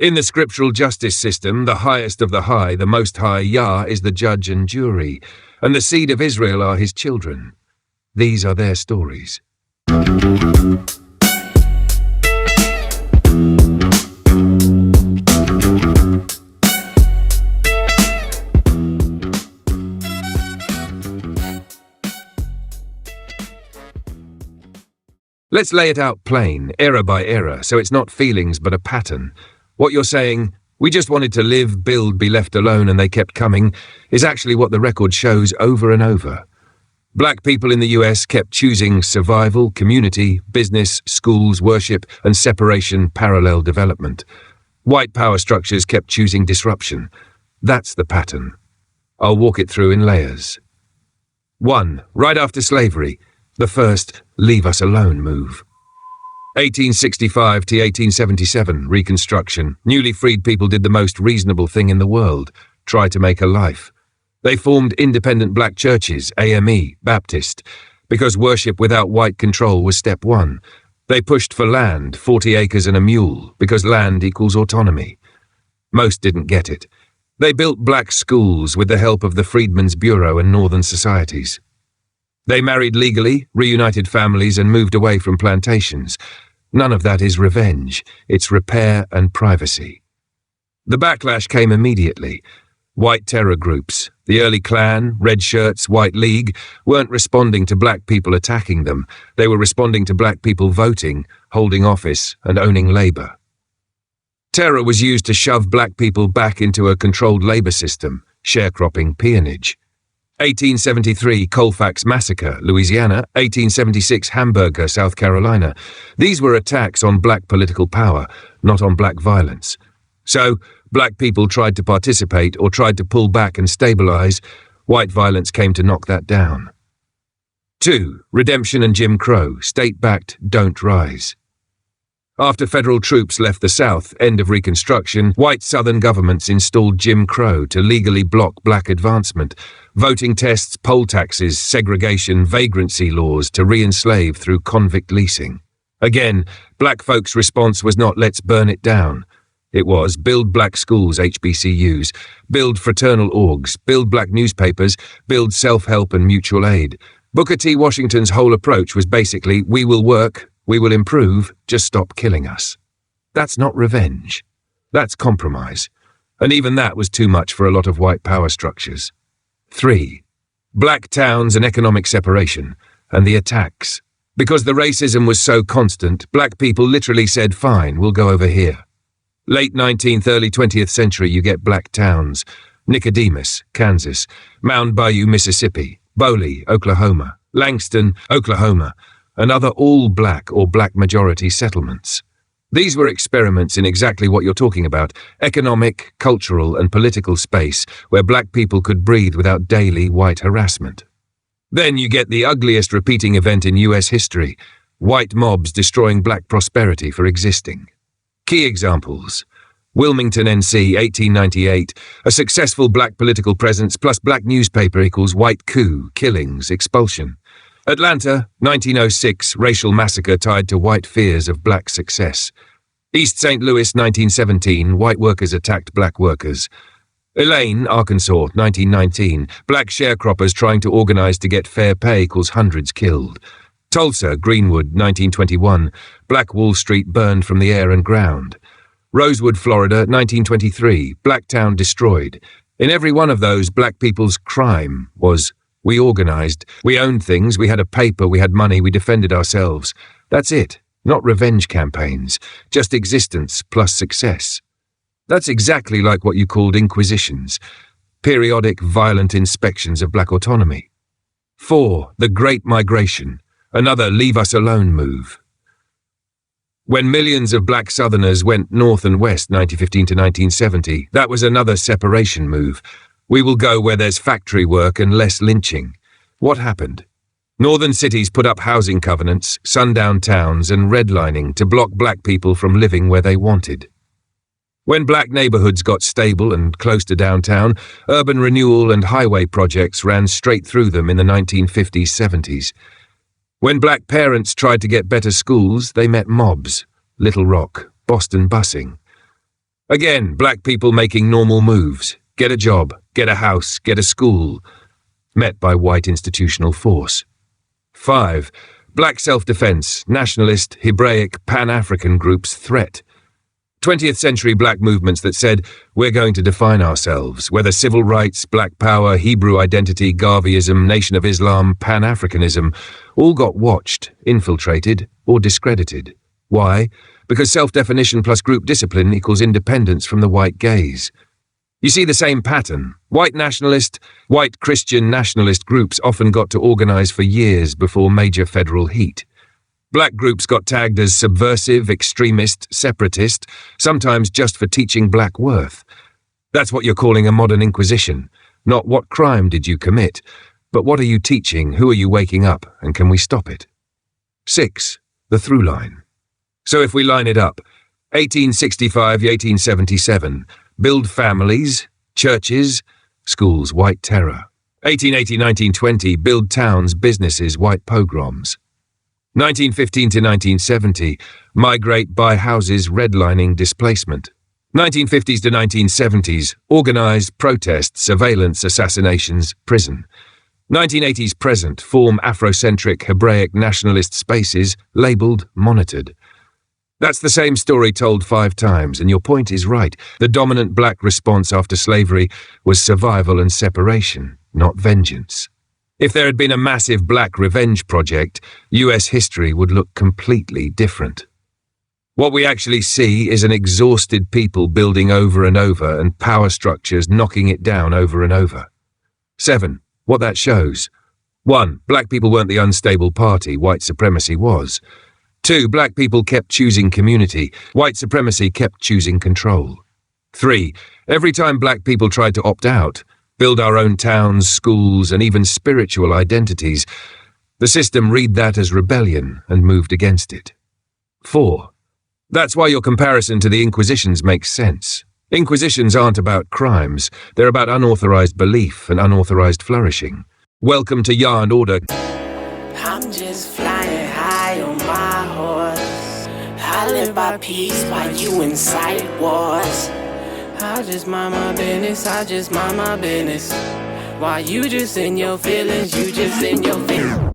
In the scriptural justice system, the highest of the high, the Most High, Yah, is the judge and jury, and the seed of Israel are his children. These are their stories. Let's lay it out plain, era by era, so it's not feelings but a pattern. What you're saying, we just wanted to live, build, be left alone and they kept coming, is actually what the record shows over and over. Black people in the US kept choosing survival, community, business, schools, worship, and separation parallel development. White power structures kept choosing disruption. That's the pattern. I'll walk it through in layers. 1. Right after slavery, the first leave us alone move. 1865 to 1877, Reconstruction. Newly freed people did the most reasonable thing in the world, try to make a life. They formed independent black churches, AME, Baptist, because worship without white control was step 1. They pushed for land, 40 acres and a mule, because land equals autonomy. Most didn't get it. They built black schools with the help of the Freedmen's Bureau and Northern societies. They married legally, reunited families, and moved away from plantations. None of that is revenge. It's repair and privacy. The backlash came immediately. White terror groups, the early Klan, Red Shirts, White League, weren't responding to black people attacking them. They were responding to black people voting, holding office, and owning labor. Terror was used to shove black people back into a controlled labor system, sharecropping, peonage. 1873 Colfax Massacre, Louisiana, 1876 Hamburger, South Carolina. These were attacks on black political power, not on black violence. So, black people tried to participate or tried to pull back and stabilize. White violence came to knock that down. 2. Redemption and Jim Crow, state-backed, don't rise. After federal troops left the South, end of Reconstruction, white Southern governments installed Jim Crow to legally block black advancement, voting tests, poll taxes, segregation, vagrancy laws to re-enslave through convict leasing. Again, black folks' response was not let's burn it down. It was build black schools, HBCUs, build fraternal orgs, build black newspapers, build self-help and mutual aid. Booker T. Washington's whole approach was basically, we will work, we will improve, just stop killing us. That's not revenge. That's compromise. And even that was too much for a lot of white power structures. 3. Black towns and economic separation, and the attacks. Because the racism was so constant, black people literally said, fine, we'll go over here. Late 19th, early 20th century, you get black towns. Nicodemus, Kansas. Mound Bayou, Mississippi. Boley, Oklahoma. Langston, Oklahoma. And other all-black or black-majority settlements. These were experiments in exactly what you're talking about, economic, cultural, and political space where black people could breathe without daily white harassment. Then you get the ugliest repeating event in US history, white mobs destroying black prosperity for existing. Key examples: Wilmington, NC, 1898, a successful black political presence plus black newspaper equals white coup, killings, expulsion. Atlanta, 1906, racial massacre tied to white fears of black success. East St. Louis, 1917, white workers attacked black workers. Elaine, Arkansas, 1919, black sharecroppers trying to organize to get fair pay equals hundreds killed. Tulsa, Greenwood, 1921, black Wall Street burned from the air and ground. Rosewood, Florida, 1923, black town destroyed. In every one of those, black people's crime was we organized, we owned things, we had a paper, we had money, we defended ourselves. That's it. Not revenge campaigns, just existence plus success. That's exactly like what you called inquisitions, periodic violent inspections of black autonomy. 4. The Great Migration, another leave us alone move. When millions of black Southerners went north and west 1915 to 1970, that was another separation move. We will go where there's factory work and less lynching. What happened? Northern cities put up housing covenants, sundown towns, and redlining to block black people from living where they wanted. When black neighborhoods got stable and close to downtown, urban renewal and highway projects ran straight through them in the 1950s-70s. When black parents tried to get better schools, they met mobs, Little Rock, Boston busing. Again, black people making normal moves. Get a job, get a house, get a school. Met by white institutional force. 5. Black self-defense, nationalist, Hebraic, Pan-African groups threat. 20th century black movements that said, we're going to define ourselves, whether civil rights, black power, Hebrew identity, Garveyism, Nation of Islam, Pan-Africanism, all got watched, infiltrated, or discredited. Why? Because self-definition plus group discipline equals independence from the white gaze. You see the same pattern. White nationalist, white Christian nationalist groups often got to organize for years before major federal heat. Black groups got tagged as subversive, extremist, separatist, sometimes just for teaching black worth. That's what you're calling a modern inquisition. Not what crime did you commit, but what are you teaching, who are you waking up, and can we stop it? 6. The through line. So if we line it up, 1865-1877, build families, churches, schools, white terror. 1880-1920, build towns, businesses, white pogroms. 1915 to 1970, migrate, buy houses, redlining, displacement. 1950s to 1970s, organized protests, surveillance, assassinations, prison. 1980s present, form Afrocentric, Hebraic nationalist spaces, labeled, monitored. That's the same story told 5 times, and your point is right. The dominant black response after slavery was survival and separation, not vengeance. If there had been a massive black revenge project, US history would look completely different. What we actually see is an exhausted people building over and over and power structures knocking it down over and over. 7. What that shows. 1. Black people weren't the unstable party, white supremacy was. 2. Black people kept choosing community, white supremacy kept choosing control. 3. Every time black people tried to opt out, build our own towns, schools, and even spiritual identities, the system read that as rebellion and moved against it. 4. That's why your comparison to the Inquisitions makes sense. Inquisitions aren't about crimes, they're about unauthorized belief and unauthorized flourishing. Welcome to Law and Order. I'm just flying high on my horse. I live by peace while you incite wars. I just mind my business, I just mind my business. While you just in your feelings, you just in your feelings.